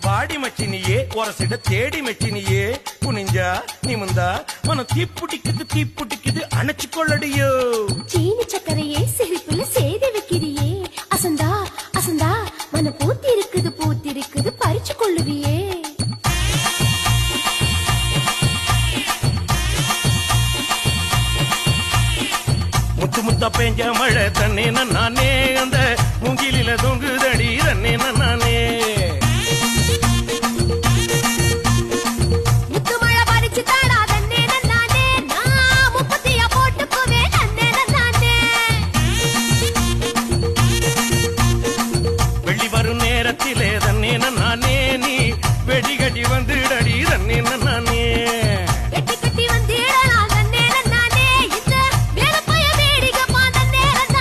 பாடி மச்சினியே ஒரசிட தேடி மச்சினியே குனிஞ்சா நிமிந்தா மனம் தீப்புட்டிக்குது அணைச்சு கொள்ளடியோ. சீனி சக்கரையே சிரிப்புல சேதி வைக்கிறியே, அசந்தா அசந்தா மனம் பூத்திருக்குது பறிச்சு கொள்ளுவியே. முத்து முத்தா பெஞ்ச மழை தண்ணே நானே அந்த மூங்கிலில தொங்குத